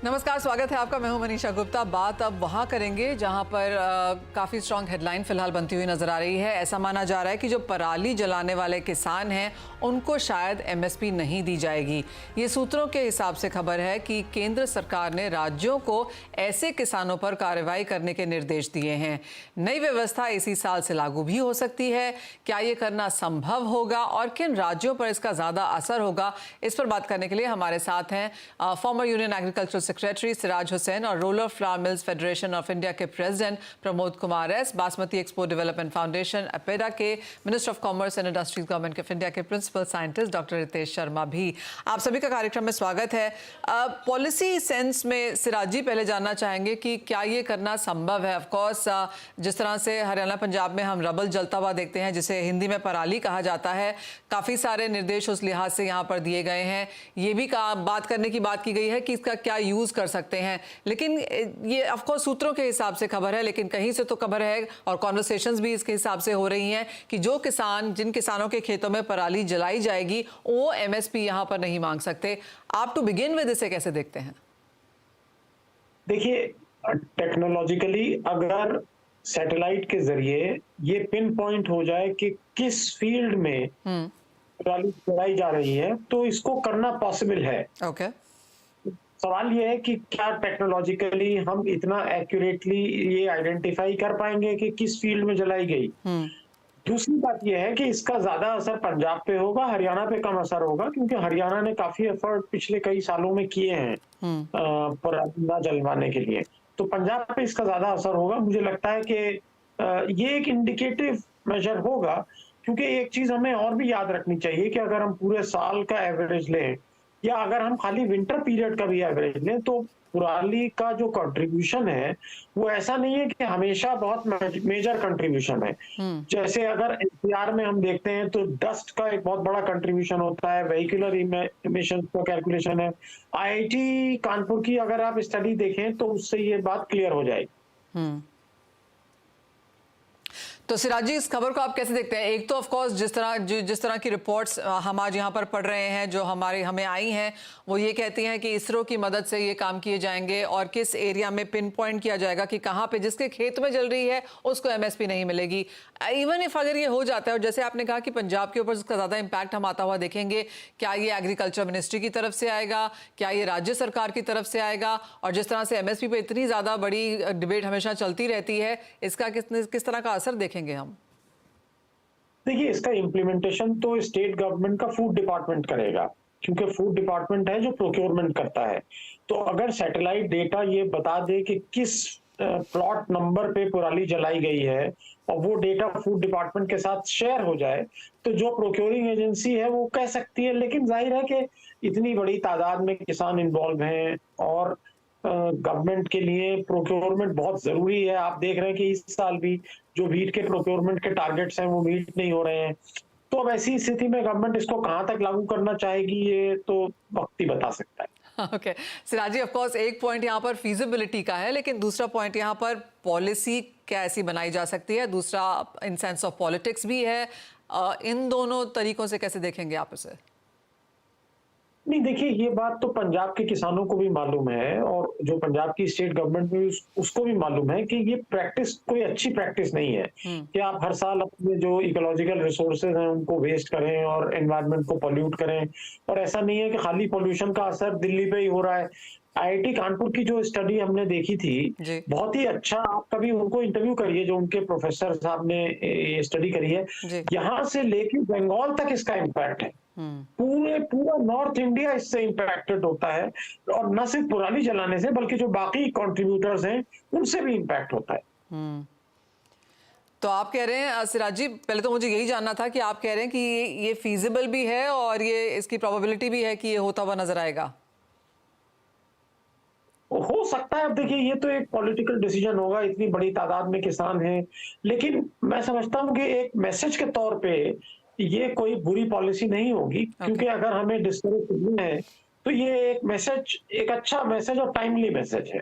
नमस्कार, स्वागत है आपका। मैं हूं मनीषा गुप्ता। बात अब वहां करेंगे जहां पर काफ़ी स्ट्रॉन्ग हेडलाइन फिलहाल बनती हुई नजर आ रही है। ऐसा माना जा रहा है कि जो पराली जलाने वाले किसान हैं उनको शायद एमएसपी नहीं दी जाएगी। ये सूत्रों के हिसाब से खबर है कि केंद्र सरकार ने राज्यों को ऐसे किसानों पर कार्रवाई करने के निर्देश दिए हैं। नई व्यवस्था इसी साल से लागू भी हो सकती है। क्या ये करना संभव होगा और किन राज्यों पर इसका ज़्यादा असर होगा, इस पर बात करने के लिए हमारे साथ हैं former union agriculture secretary Siraj Hussain और rural flour mills federation of India के president Pramod Kumar S, basmati export development foundation APEDA के minister of commerce and industries government of India के principal scientist doctor Ritesh Sharma भी। आप सभी का कार्यक्रम में स्वागत है। पॉलिसी सेंस में सिराज जी पहले जानना चाहेंगे कि क्या ये करना संभव है। ऑफकोर्स जिस तरह से हरियाणा पंजाब में हम रबल जलता हुआ देखते हैं, जिसे हिंदी में पराली कहा जाता है, काफ़ी सारे निर्देश उस लिहाज से यहाँ पर दिए गए हैं। ये भी बात करने की बात की गई है कि इसका क्या यूज़ कर सकते हैं, लेकिन ये ऑफकोर्स सूत्रों के हिसाब से खबर है, लेकिन कहीं से तो खबर है और कॉन्वर्सेशंस भी इसके हिसाब से हो रही हैं कि जिन किसानों के खेतों में पराली जलाई जाएगी वो एमएसपी यहाँ पर नहीं मांग सकते। आप टू बिगिन विद इसे कैसे देखते हैं? देखिए, टेक्नोलॉजिकली अगर सैटेलाइट के जरिए ये पिन पॉइंट हो जाए कि किस फील्ड में पराली जलाई जा रही है तो इसको करना पॉसिबल है। ओके। सवाल ये है कि क्या टेक्नोलॉजिकली हम इतना एक्यूरेटली ये आइडेंटिफाई कर पाएंगे कि किस फील्ड में जलाई गई। दूसरी बात यह है कि इसका ज्यादा असर पंजाब पे होगा, हरियाणा पे कम असर होगा, क्योंकि हरियाणा ने काफी एफर्ट पिछले कई सालों में किए हैं पराली न जलवाने के लिए। तो पंजाब पे इसका ज्यादा असर होगा। मुझे लगता है कि ये एक इंडिकेटिव मेजर होगा, क्योंकि एक चीज हमें और भी याद रखनी चाहिए कि अगर हम पूरे साल का एवरेज लें या अगर हम खाली विंटर पीरियड का भी एवरेज लें तो पराली का जो कंट्रीब्यूशन है वो ऐसा नहीं है कि हमेशा बहुत मेजर कंट्रीब्यूशन है। जैसे अगर एनसीआर में हम देखते हैं तो डस्ट का एक बहुत बड़ा कंट्रीब्यूशन होता है, वेहिकुलर इमिशन का कैलकुलेशन है। आईआईटी कानपुर की अगर आप स्टडी देखें तो उससे ये बात क्लियर हो जाएगी। तो सिराज जी, इस खबर को आप कैसे देखते हैं? एक तो ऑफ कोर्स जिस तरह की रिपोर्ट्स हम आज यहाँ पर पढ़ रहे हैं, जो हमें आई हैं, वो ये कहती हैं कि इसरो की मदद से ये काम किए जाएंगे और किस एरिया में पिन पॉइंट किया जाएगा कि कहाँ पे जिसके खेत में जल रही है उसको एमएसपी नहीं मिलेगी। इवन इफ अगर ये हो जाता है, और जैसे आपने कहा कि पंजाब के ऊपर इसका ज़्यादा इम्पैक्ट हम आता हुआ देखेंगे, क्या ये एग्रीकल्चर मिनिस्ट्री की तरफ से आएगा, क्या ये राज्य सरकार की तरफ से आएगा? और जिस तरह से एमएसपी पे इतनी ज़्यादा बड़ी डिबेट हमेशा चलती रहती है, इसका किस तरह का असर देखेंगे हम? देखिए, इसका इम्प्लीमेंटेशन तो स्टेट गवर्नमेंट का फूड डिपार्टमेंट करेगा, क्योंकि फूड डिपार्टमेंट है जो प्रोक्योरमेंट करता है। तो अगर सैटेलाइट डेटा ये बता दे कि किस प्लॉट नंबर पे पराली जलाई गई है और वो डेटा फूड डिपार्टमेंट के साथ शेयर हो जाए तो जो प्रोक्योरिंग एजेंसी है वो कह सकती है। लेकिन जाहिर है कि इतनी बड़ी तादाद में किसान इन्वॉल्व हैं और गवर्नमेंट के लिए प्रोक्योरमेंट बहुत जरूरी है। आप देख रहे हैं कि इस साल भी जो वीट के प्रोक्योरमेंट के टारगेट्स हैं वो मीट नहीं हो रहे हैं। तो अब ऐसी स्थिति में गवर्नमेंट इसको कहां तक लागू करना चाहेगी ये तो वक्त ही बता सकता है। Okay Siraj ji, of course एक पॉइंट यहाँ पर फीजिबिलिटी का है, लेकिन दूसरा पॉइंट यहाँ पर पॉलिसी क्या ऐसी बनाई जा सकती है, दूसरा इन सेंस ऑफ पॉलिटिक्स भी है। इन दोनों तरीकों से कैसे देखेंगे आप इसे? नहीं, देखिए, ये बात तो पंजाब के किसानों को भी मालूम है और जो पंजाब की स्टेट गवर्नमेंट में उसको भी मालूम है कि ये प्रैक्टिस कोई अच्छी प्रैक्टिस नहीं है कि आप हर साल अपने जो इकोलॉजिकल रिसोर्सेज हैं उनको वेस्ट करें और एनवायरनमेंट को पोल्यूट करें। और ऐसा नहीं है कि खाली पोल्यूशन का असर दिल्ली पे ही हो रहा है। आईआईटी कानपुर की जो स्टडी हमने देखी थी बहुत ही अच्छा, आप कभी उनको इंटरव्यू करिए जो उनके प्रोफेसर साहब ने ये स्टडी करी है। यहाँ से लेके बंगाल तक इसका इम्पैक्ट है। पूरा नॉर्थ इंडिया इससे इम्पैक्टेड होता है और न सिर्फ पराली जलाने से बल्कि जो बाकी कंट्रीब्यूटर्स हैं उनसे भी इम्पैक्ट होता है। तो आप कह रहे हैं सिराज जी, पहले तो मुझे यही जानना था कि आप कह रहे हैं कि ये फीजिबल भी है और ये इसकी प्रोबेबिलिटी भी है कि ये होता हुआ नजर आएगा? हो सकता है। अब देखिए, ये तो एक पॉलिटिकल डिसीजन होगा, इतनी बड़ी तादाद में किसान हैं, लेकिन मैं समझता हूँ कि एक मैसेज के तौर पे ये कोई बुरी पॉलिसी नहीं होगी। क्योंकि अगर हमें डिस्करेज करना है तो ये एक मैसेज, एक अच्छा मैसेज और टाइमली मैसेज है।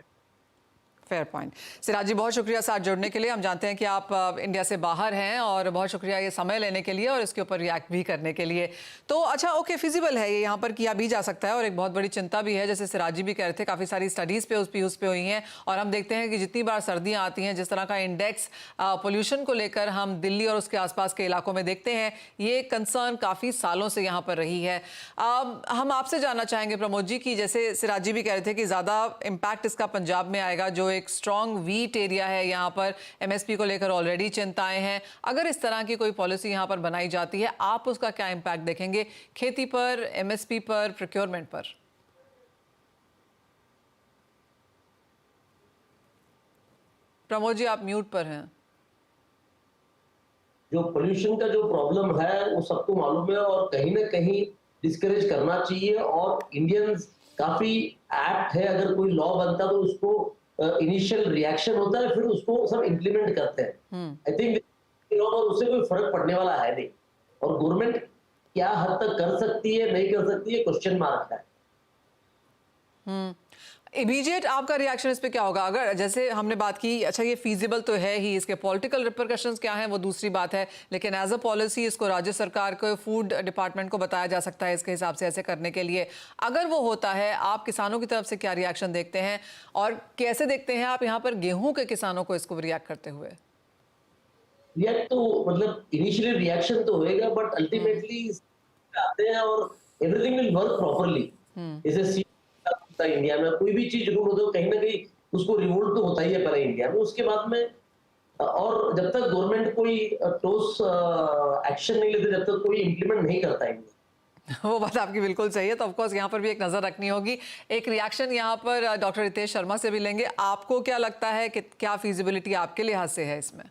Fair point. सिराज जी, बहुत शुक्रिया साथ जुड़ने के लिए। हम जानते हैं कि आप इंडिया से बाहर हैं, और बहुत शुक्रिया ये समय लेने के लिए और इसके ऊपर रिएक्ट भी करने के लिए। तो अच्छा, ओके, फिजिबल है ये, यहाँ पर किया भी जा सकता है, और एक बहुत बड़ी चिंता भी है, जैसे सिराज जी भी कह रहे थे, काफ़ी सारी स्टडीज़ उस पे हुई हैं, और हम देखते हैं कि जितनी बार सर्दियाँ आती हैं, जिस तरह का इंडेक्स पोल्यूशन को लेकर हम दिल्ली और उसके आसपास के इलाकों में देखते हैं, ये कंसर्न काफ़ी सालों से यहाँ पर रही है। हम आपसे जानना चाहेंगे प्रमोद जी, कि जैसे सिराज जी भी कह रहे थे कि ज़्यादा इम्पैक्ट इसका पंजाब में आएगा, जो एक स्ट्रॉन्ग वीट एरिया है, यहाँ पर एमएसपी को लेकर ऑलरेडी चिंताएं हैं। अगर इस तरह की कोई पॉलिसी यहाँ पर बनाई जाती है, आप उसका क्या इम्पैक्ट देखेंगे खेती पर, एमएसपी पर, प्रोक्योरमेंट पर? प्रमोद जी, आप म्यूट पर हैं। जो पोल्यूशन का जो प्रॉब्लम है वो सबको मालूम है, और कहीं ना कहीं डिस्करेज करना चाहिए, और इंडियंस काफी एक्ट है, अगर कोई लॉ बनता तो उसको इनिशियल रिएक्शन होता है, फिर उसको सब इम्प्लीमेंट करते हैं। आई थिंक उससे कोई फर्क पड़ने वाला है नहीं, और गवर्नमेंट क्या हद तक कर सकती है, नहीं कर सकती है, क्वेश्चन मार्क है। इमीडिएट आपका रिएक्शन इस पे क्या होगा? अगर जैसे हमने बात की, अच्छा ये फीजिबल तो है ही, इसके पॉलिटिकल रिपरकशंस क्या हैं वो दूसरी बात है, लेकिन एज अ पॉलिसी इसको राज्य सरकार को, फूड डिपार्टमेंट को बताया जा सकता है इसके हिसाब से ऐसे करने के लिए। अगर वो होता है, आप किसानों की तरफ से क्या रिएक्शन देखते हैं, और कैसे देखते हैं आप यहाँ पर गेहूं के किसानों को इसको रिएक्ट करते हुए? रिएक्ट तो मतलब इनिशियली रिएक्शन तो होएगा, बट अल्टीमेटली आते हैं और एवरीथिंग विल वर्क प्रॉपरली। जैसे इंडिया में कोई भी चीज रूल हो तो कहीं ना कहीं उसको रिवोल्ट तो होता ही है पहले इंडिया में, उसके बाद में, और जब तक गवर्नमेंट कोई ठोस एक्शन नहीं लेते, जब तक कोई इंप्लीमेंट नहीं करता इंडिया। वो बात आपकी बिल्कुल सही है। तो ऑफकोर्स यहाँ पर भी एक नज़र रखनी होगी। एक रिएक्शन यहाँ पर डॉक्टर रितेश शर्मा से भी लेंगे। आपको क्या लगता है कि क्या फीजिबिलिटी आपके लिहाज से है इसमें?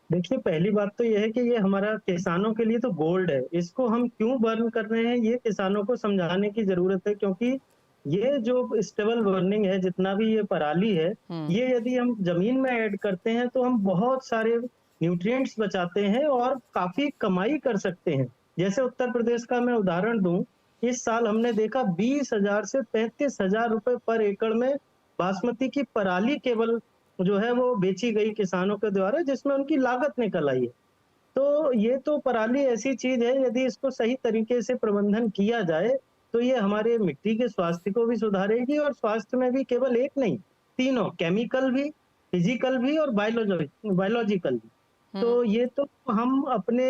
देखिए, पहली बात तो यह है कि ये हमारा किसानों के लिए तो गोल्ड है। इसको हम क्यों बर्न कर रहे हैं, ये किसानों को समझाने की जरूरत है, क्योंकि ये जो स्टेबल बर्निंग है, जितना भी ये पराली है, ये यदि हम जमीन में ऐड करते हैं तो हम बहुत सारे न्यूट्रिएंट्स बचाते हैं और काफी कमाई कर सकते हैं। जैसे उत्तर प्रदेश का मैं उदाहरण दूं, इस साल हमने देखा 20,000 से 35,000 रुपए पर एकड़ में बासमती की पराली केवल जो है वो बेची गई किसानों के द्वारा, जिसमें उनकी लागत निकल आई है। तो ये तो पराली ऐसी चीज है, यदि इसको सही तरीके से प्रबंधन किया जाए तो ये हमारे मिट्टी के स्वास्थ्य को भी सुधारेगी, और स्वास्थ्य में भी केवल एक नहीं, तीनों, केमिकल भी, फिजिकल भी और बायोलॉजिकल भी। तो ये तो हम अपने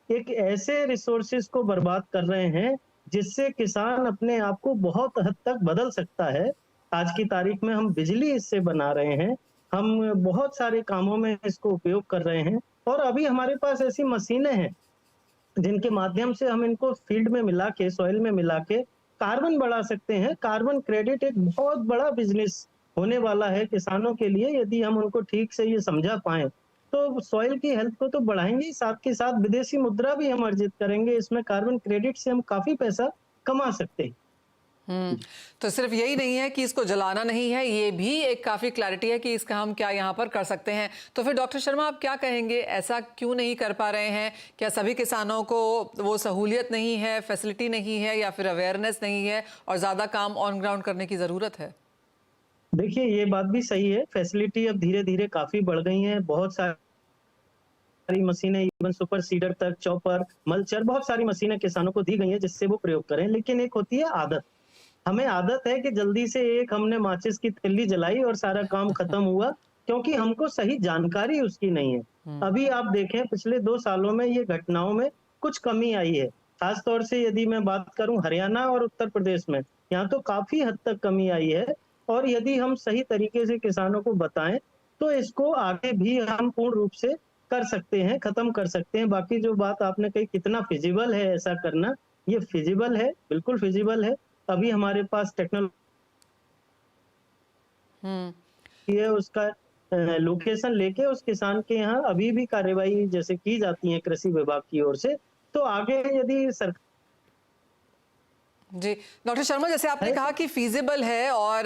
एक ऐसे रिसोर्सेज को बर्बाद कर रहे हैं जिससे किसान अपने आप को बहुत हद तक बदल सकता है। आज की तारीख में हम बिजली इससे बना रहे हैं, हम बहुत सारे कामों में इसको उपयोग कर रहे हैं, और अभी हमारे पास ऐसी मशीनें हैं जिनके माध्यम से हम इनको फील्ड में मिला के, सॉइल में मिला के कार्बन बढ़ा सकते हैं। कार्बन क्रेडिट एक बहुत बड़ा बिजनेस होने वाला है किसानों के लिए, यदि हम उनको ठीक से ये समझा पाए तो सॉइल की हेल्थ को तो बढ़ाएंगे ही, साथ के साथ विदेशी मुद्रा भी हम अर्जित करेंगे। इसमें कार्बन क्रेडिट से हम काफी पैसा कमा सकते हैं। तो सिर्फ यही नहीं है कि इसको जलाना नहीं है, ये भी एक काफ़ी क्लैरिटी है कि इसका हम क्या यहाँ पर कर सकते हैं। तो फिर डॉक्टर शर्मा, आप क्या कहेंगे, ऐसा क्यों नहीं कर पा रहे हैं? क्या सभी किसानों को वो सहूलियत नहीं है, फैसिलिटी नहीं है, या फिर अवेयरनेस नहीं है, और ज़्यादा काम ऑन ग्राउंड करने की ज़रूरत है? देखिए, ये बात भी सही है, फैसिलिटी अब धीरे धीरे काफी बढ़ गई है। बहुत सारी मशीनें, इवन सुपर सीडर तक, चॉपर, मल्चर, बहुत सारी मशीनें किसानों को दी गई है जिससे वो प्रयोग करें। लेकिन एक होती है आदत। हमें आदत है कि जल्दी से एक हमने माचिस की तिल्ली जलाई और सारा काम खत्म हुआ, क्योंकि हमको सही जानकारी उसकी नहीं है। अभी आप देखें, पिछले 2 सालों में ये घटनाओं में कुछ कमी आई है। खास तौर से यदि मैं बात करूं हरियाणा और उत्तर प्रदेश में, यहाँ तो काफी हद तक कमी आई है, और यदि हम सही तरीके से किसानों को बताएं तो इसको आगे भी हम पूर्ण रूप से कर सकते हैं, खत्म कर सकते हैं। बाकी जो बात आपने कही, कितना फिजिबल है ऐसा करना, ये फिजिबल है, बिल्कुल फिजिबल है। अभी हमारे पास टेक्नोलॉजी है, उसका लोकेशन लेके उस किसान के यहाँ अभी भी कार्यवाही जैसे की जाती है कृषि विभाग की ओर से। तो आगे यदि सरकार जी डॉक्टर शर्मा, जैसे आपने कहा कि फीजिबल है और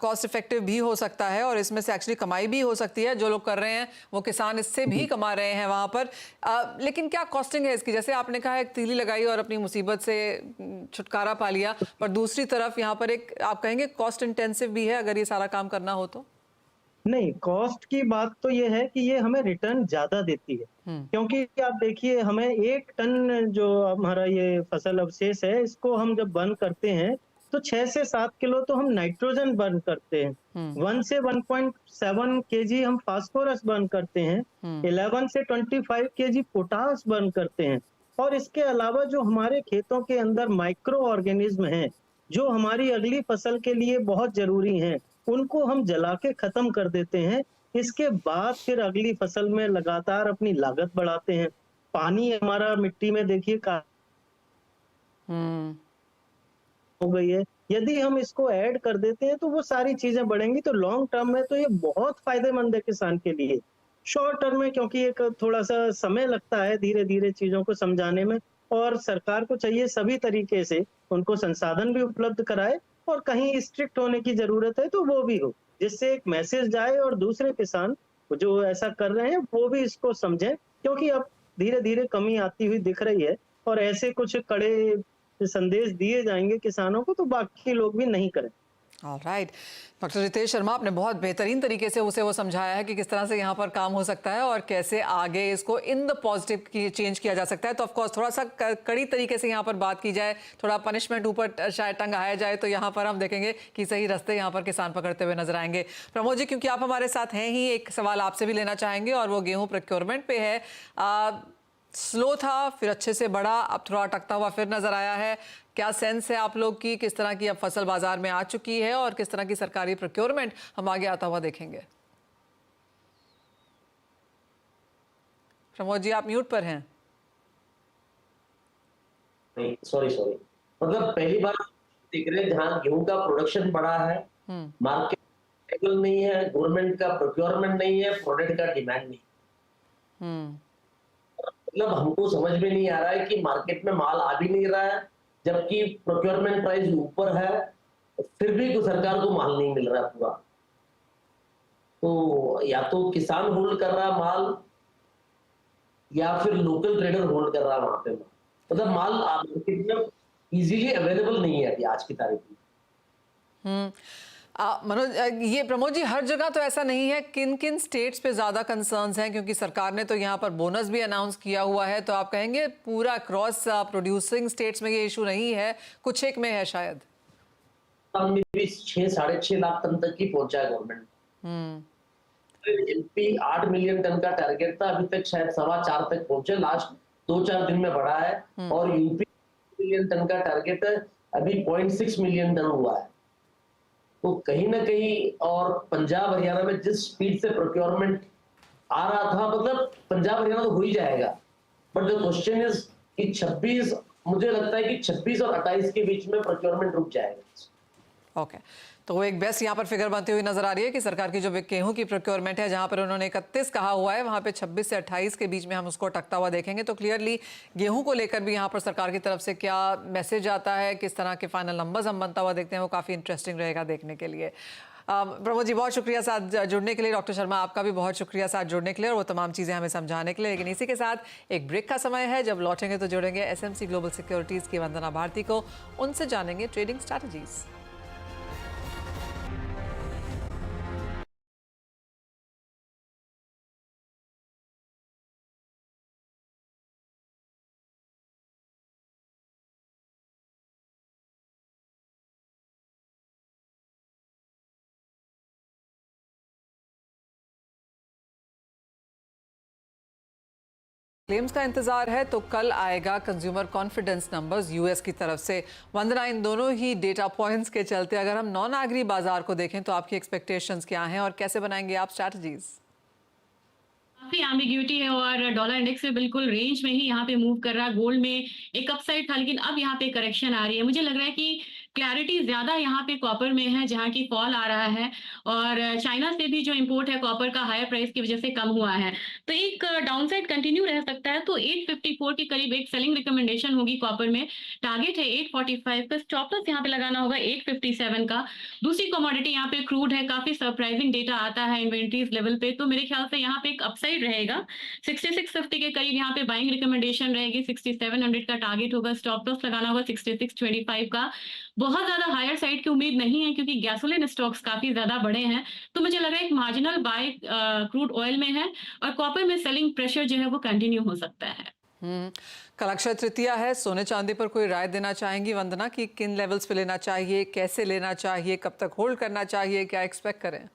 कॉस्ट इफेक्टिव भी हो सकता है और इसमें से एक्चुअली कमाई भी हो सकती है, जो लोग कर रहे हैं वो किसान इससे भी कमा रहे हैं वहाँ पर, लेकिन क्या कॉस्टिंग है इसकी? जैसे आपने कहा एक तीली लगाई और अपनी मुसीबत से छुटकारा पा लिया, पर दूसरी तरफ यहाँ पर एक आप कहेंगे कॉस्ट इंटेंसिव भी है अगर ये सारा काम करना हो तो? नहीं, कॉस्ट की बात तो ये है कि ये हमें रिटर्न ज्यादा देती है, क्योंकि आप देखिए हमें 1 टन जो हमारा ये फसल अवशेष है, इसको हम जब बर्न करते हैं तो 6 से 7 किलो तो हम नाइट्रोजन बर्न करते हैं, 1 से 1.7 केजी हम फास्फोरस बर्न करते हैं, 11 से 25 केजी पोटास बर्न करते हैं। और इसके अलावा जो हमारे खेतों के अंदर माइक्रो ऑर्गेनिज्म हैं, जो हमारी अगली फसल के लिए बहुत जरूरी हैं, उनको हम जला के खत्म कर देते हैं। इसके बाद फिर अगली फसल में लगातार अपनी लागत बढ़ाते हैं। पानी हमारा मिट्टी में देखिए हो गई है, यदि हम इसको ऐड कर देते हैं तो वो सारी चीजें बढ़ेंगी। तो लॉन्ग टर्म में तो ये बहुत फायदेमंद है किसान के लिए। शॉर्ट टर्म में क्योंकि एक थोड़ा सा समय लगता है धीरे धीरे चीजों को समझाने में, और सरकार को चाहिए सभी तरीके से उनको संसाधन भी उपलब्ध कराए, और कहीं स्ट्रिक्ट होने की जरूरत है तो वो भी हो, जिससे एक मैसेज जाए और दूसरे किसान जो ऐसा कर रहे हैं वो भी इसको समझें, क्योंकि अब धीरे धीरे कमी आती हुई दिख रही है। और ऐसे कुछ कड़े संदेश दिए जाएंगे किसानों को तो बाकी लोग भी नहीं करें। ऑलराइट, डॉक्टर रितेश शर्मा, आपने बहुत बेहतरीन तरीके से उसे वो समझाया है कि किस तरह से यहाँ पर काम हो सकता है और कैसे आगे इसको इन द पॉजिटिव की चेंज किया जा सकता है। तो ऑफकोर्स थोड़ा सा कड़ी तरीके से यहाँ पर बात की जाए, थोड़ा पनिशमेंट ऊपर शायद टंगाया जाए, तो यहाँ पर हम देखेंगे कि सही रास्ते यहाँ पर किसान पकड़ते हुए नजर आएंगे। प्रमोद जी, क्योंकि आप हमारे साथ हैं ही, एक सवाल आपसे भी लेना चाहेंगे और वो गेहूँ प्रोक्योरमेंट पे है। स्लो था, फिर अच्छे से बढ़ा, अब थोड़ा अटकता हुआ फिर नजर आया है। क्या सेंस है आप लोग की किस तरह की अब फसल बाजार में आ चुकी है और किस तरह की सरकारी प्रोक्योरमेंट हम आगे आता हुआ देखेंगे? प्रमोद जी, आप म्यूट पर हैं। सॉरी मतलब पहली बार देख रहे हैं जहां गेहूं का प्रोडक्शन बढ़ा है, मार्केट स्टेबल नहीं है, गवर्नमेंट का प्रोक्योरमेंट नहीं है, प्रोडक्ट का डिमांड नहीं। मतलब हमको समझ में नहीं आ रहा है कि मार्केट में माल आ भी नहीं रहा है, जबकि प्रोक्योरमेंट प्राइस ऊपर है, फिर भी सरकार को माल नहीं मिल रहा पूरा। तो या तो किसान होल्ड कर रहा माल या फिर लोकल ट्रेडर होल्ड कर रहा वहां पे। मतलब माल मार्केट में इजीली अवेलेबल नहीं है अभी आज की तारीख में। मनोज, ये प्रमोद जी हर जगह तो ऐसा नहीं है, किन किन स्टेट्स पे ज्यादा कंसर्न्स हैं? क्योंकि सरकार ने तो यहाँ पर बोनस भी अनाउंस किया हुआ है, तो आप कहेंगे पूरा क्रॉस प्रोड्यूसिंग स्टेट्स में ये इशू नहीं है, कुछ एक में है शायद? 6-6.5 लाख टन तक ही पहुंचा है गवर्नमेंट। एमपी 8 मिलियन टन का टारगेट था, अभी तक शायद 4.25 तक पहुंचे, लास्ट 2-4 दिन में बढ़ा है। और यूपी मिलियन टन का टारगेट है, अभी 0.6 मिलियन टन हुआ है। तो कहीं ना कहीं, और पंजाब हरियाणा में जिस स्पीड से प्रोक्योरमेंट आ रहा था, मतलब पंजाब हरियाणा तो हो ही जाएगा, बट द क्वेश्चन इज कि 26, मुझे लगता है कि 26 और 28 के बीच में प्रोक्योरमेंट रुक जाएगा। ओके, तो वो एक बेस्ट यहाँ पर फिगर बनती हुई नजर आ रही है कि सरकार की जो गेहूं की प्रोक्योरमेंट है, जहां पर उन्होंने 31 कहा हुआ है, वहां पे 26 से 28 के बीच में हम उसको अटकता हुआ देखेंगे। तो क्लियरली गेहूं को लेकर भी यहाँ पर सरकार की तरफ से क्या मैसेज आता है, किस तरह के फाइनल नंबर्स हम बनता हुआ देखते हैं, वो काफ़ी इंटरेस्टिंग रहेगा देखने के लिए। प्रमोद जी, बहुत शुक्रिया साथ जुड़ने के लिए। डॉक्टर शर्मा, आपका भी बहुत शुक्रिया साथ जुड़ने के लिए और वो तमाम चीज़ें हमें समझाने के लिए। लेकिन इसी के साथ एक ब्रेक का समय है, जब लौटेंगे तो जोड़ेंगे एसएमसी ग्लोबल सिक्योरिटीज़ की वंदना भारती को, उनसे जानेंगे ट्रेडिंग स्ट्रैटेजीज़। क्लेम्स का इंतजार है तो कल आएगा कंज्यूमर कॉन्फिडेंस नंबर्स यूएस की तरफ से। वंदना, इन दोनों ही डेटा पॉइंट्स के चलते अगर हम नॉन एग्री बाजार को देखें तो आपकी एक्सपेक्टेशंस क्या हैं और कैसे बनाएंगे आप स्ट्रैटेजीज? काफी एम्बिग्यूटी है और डॉलर इंडेक्स में बिल्कुल रेंज में ही यहाँ पे मूव कर रहा है। गोल्ड में एक अपसाइड था, लेकिन अब यहाँ पे करेक्शन आ रही है। मुझे लग रहा है कि क्लैरिटी ज्यादा यहाँ पे कॉपर में है, जहाँ की फॉल आ रहा है, और चाइना से भी जो इंपोर्ट है कॉपर का हायर प्राइस की वजह से कम हुआ है, तो एक डाउनसाइड कंटिन्यू रह सकता है। तो 854 के करीब एक सेलिंग रिकमेंडेशन होगी कॉपर में। टारगेट है 845 का, स्टॉप लॉस यहाँ पे लगाना होगा 857 का। दूसरी कमोडिटी यहाँ पे क्रूड है, काफी सरप्राइजिंग डेटा आता है इन्वेंट्रीज लेवल पे, तो मेरे ख्याल से यहाँ पे एक अपसाइड रहेगा। 6650 के करीब यहाँ पे बाइंग रिकमेंडेशन रहेगी, 6700 का टारगेट होगा, स्टॉप लॉस लगाना होगा 6625 का। बहुत ज्यादा हायर साइड की उम्मीद नहीं है क्योंकि गैसोलिन स्टॉक्स काफी ज्यादा बड़े हैं, तो मुझे लग रहा है एक मार्जिनल बाय क्रूड ऑयल में है, और कॉपर में सेलिंग प्रेशर जो है वो कंटिन्यू हो सकता है। कल अक्षय तृतीया है, सोने चांदी पर कोई राय देना चाहेंगी वंदना कि किन लेवल्स पे लेना चाहिए, कैसे लेना चाहिए, कब तक होल्ड करना चाहिए, क्या एक्सपेक्ट करें?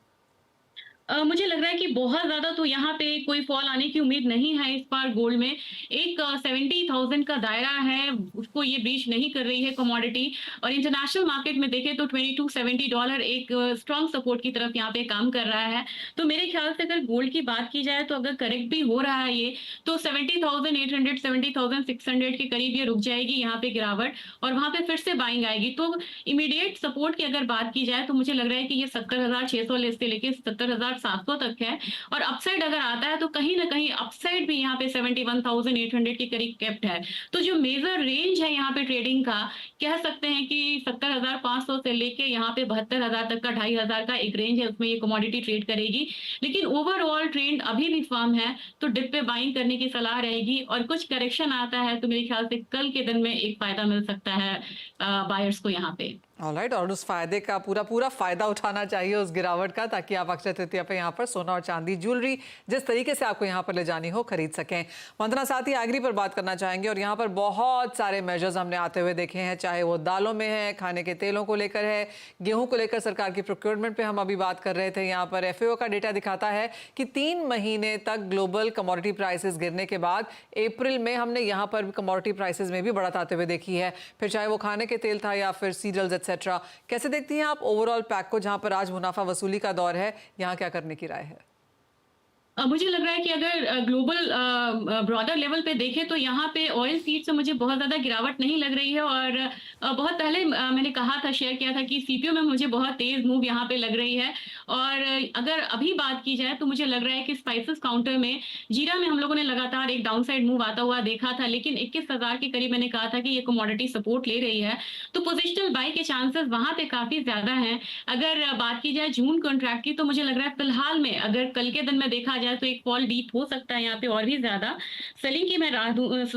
मुझे लग रहा है कि बहुत ज्यादा तो यहाँ पे कोई फॉल आने की उम्मीद नहीं है इस बार गोल्ड में। एक 70,000 का दायरा है, उसको ये ब्रीच नहीं कर रही है कमोडिटी, और इंटरनेशनल मार्केट में देखें तो $2270 एक स्ट्रॉन्ग सपोर्ट की तरफ यहाँ पे काम कर रहा है। तो मेरे ख्याल से अगर गोल्ड की बात की जाए तो अगर करेक्ट भी हो रहा है ये, तो 70,800 70,600 के करीब ये रुक जाएगी यहाँ पे गिरावट, और वहां पे फिर से बाइंग आएगी। तो इमीडिएट सपोर्ट की अगर बात की जाए तो मुझे लग रहा है कि ये 70,600 से लेके 70,700 तक है, और अपसाइड अगर आता है तो कहीं ना कहीं अपसाइड भी यहाँ पे 71,800 के करीब कैप्ट है। तो जो मेजर रेंज है यहाँ पे ट्रेडिंग का, कह सकते हैं कि 70,500 से लेके यहाँ पे 72,000 तक का 2,500 का एक रेंज है, उसमें ये कमोडिटी ट्रेड करेगी। लेकिन ओवरऑल ट्रेंड अभी भी फर्म है, तो डिप पे बाइंग करने की सलाह रहेगी, और कुछ करेक्शन आता है तो मेरे ख्याल से कल के दिन में एक फायदा मिल सकता है बायर्स को यहाँ पे। ऑलराइट, और उस फायदे का पूरा फायदा उठाना चाहिए उस गिरावट का, ताकि आप अक्षय तृतीया पे यहाँ पर सोना और चांदी, ज्वेलरी जिस तरीके से आपको यहाँ पर ले जानी हो खरीद सकें। वंदना, साथ ही एग्री पर बात करना चाहेंगे, और यहाँ पर बहुत सारे मेजर्स हमने आते हुए देखे हैं, चाहे वो दालों में है, खाने के तेलों को लेकर है, गेहूं को लेकर सरकार की प्रोक्योरमेंट पे हम अभी बात कर रहे थे। यहाँ पर FAO का डेटा दिखाता है कि 3 महीने तक ग्लोबल कमोडिटी प्राइसेस गिरने के बाद अप्रैल में हमने यहाँ पर कमोडिटी प्राइसेस में भी बढ़त आते हुए देखी है, फिर चाहे वो खाने के तेल था या फिर सीरियल्स एक्सेट्रा। कैसे देखती हैं आप ओवरऑल पैक को, जहां पर आज मुनाफा वसूली का दौर है, यहाँ क्या करने की राय है? मुझे लग रहा है कि अगर ग्लोबल ब्रॉडर लेवल पे देखें तो यहाँ पे ऑयल सीड से मुझे बहुत ज़्यादा गिरावट नहीं लग रही है, और बहुत पहले मैंने कहा था, शेयर किया था कि CPO में मुझे बहुत तेज़ मूव यहाँ पे लग रही है। और अगर अभी बात की जाए तो मुझे लग रहा है कि स्पाइसेस काउंटर में, जीरा में हम लोगों ने लगातार एक डाउन साइड मूव आता हुआ देखा था, लेकिन 21,000 के करीब मैंने कहा था कि ये कमोडिटी सपोर्ट ले रही है, तो पोजिशनल बाई के चांसेस वहाँ पे काफ़ी ज़्यादा हैं। अगर बात की जाए जून कॉन्ट्रैक्ट की, तो मुझे लग रहा है फिलहाल में अगर कल के दिन में देखा जाए तो एक फॉल डीप हो सकता है यहाँ पे और भी ज्यादा। सेलिंग की मैं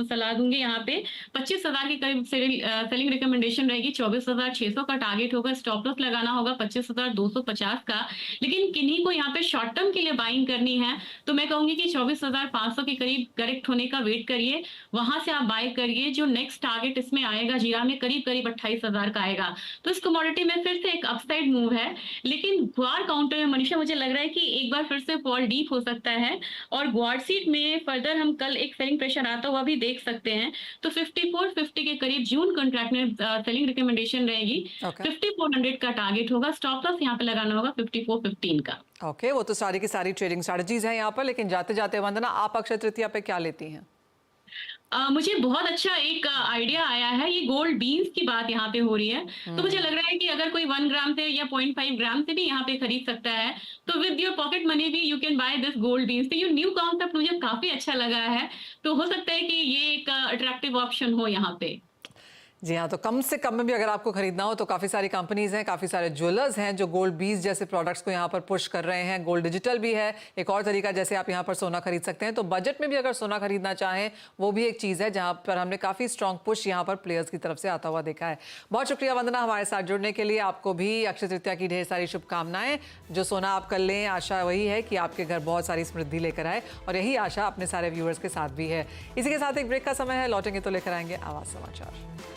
सलाह दूंगी यहाँ पे 25,000 के करीब सेलिंग रिकमेंडेशन रहेगी, 24,600 का टारगेट होगा, स्टॉप लॉस लगाना होगा 25,250 का। लेकिन किन्हीं को यहाँ पे शॉर्ट टर्म के लिए बाइंग करनी है तो मैं कहूंगी कि 24,500 के करीब करेक्ट होने का वेट करिए, वहां से आप बाय करिए। जो नेक्स्ट टारगेट इसमें आएगा जीरा में करीब 28,000 का आएगा, तो इस कमोडिटी में फिर से एक अपसाइड मूव है। लेकिन ग्वार काउंटर में मनीषा मुझे लग रहा है कि एक बार फिर से फॉल डीप हो सकता है, और ग्वार सीट में फर्दर हम कल एक सेलिंग प्रेशर आता हुआ भी देख सकते हैं। तो 5450 के करीब जून कॉन्ट्रैक्ट में सेलिंग रिकमेंडेशन रहेगी, 5400 का टारगेट होगा, स्टॉप लॉस यहाँ पे लगाना होगा 5415 का। ओके, वो तो सारी की सारी ट्रेडिंग स्ट्रेटजीज हैं यहाँ पर, लेकिन जाते जाते वंदना, आप अक्षय तृतीया पे क्या लेती हैं? मुझे बहुत अच्छा एक आइडिया आया है, ये गोल्ड बीन्स की बात यहाँ पे हो रही है, तो मुझे लग रहा है कि अगर कोई 1 ग्राम से या 0.5 ग्राम से भी यहाँ पे खरीद सकता है, तो विद योर पॉकेट मनी भी you can by this gold beans. तो ये न्यू कॉन्सेप्ट मुझे काफी अच्छा लगा है, तो हो सकता है कि ये एक अट्रैक्टिव ऑप्शन हो यहाँ पे। जी हाँ, तो कम से कम में भी अगर आपको खरीदना हो तो काफ़ी सारी कंपनीज हैं, काफ़ी सारे ज्वेलर्स हैं जो गोल्ड बीज जैसे प्रोडक्ट्स को यहाँ पर पुश कर रहे हैं। गोल्ड डिजिटल भी है, एक और तरीका जैसे आप यहाँ पर सोना खरीद सकते हैं। तो बजट में भी अगर सोना खरीदना चाहें, वो भी एक चीज़ है जहाँ पर हमने काफ़ी स्ट्रॉन्ग पुश यहाँ पर प्लेयर्स की तरफ से आता हुआ देखा है। बहुत शुक्रिया वंदना हमारे साथ जुड़ने के लिए। आपको भी अक्षय तृतीया की ढेर सारी शुभकामनाएं। जो सोना आप कर लें, आशा वही है कि आपके घर बहुत सारी समृद्धि लेकर आए, और यही आशा अपने सारे व्यूअर्स के साथ भी है। इसी के साथ एक ब्रेक का समय है, लौटेंगे तो लेकर आएंगे आवाज़ समाचार।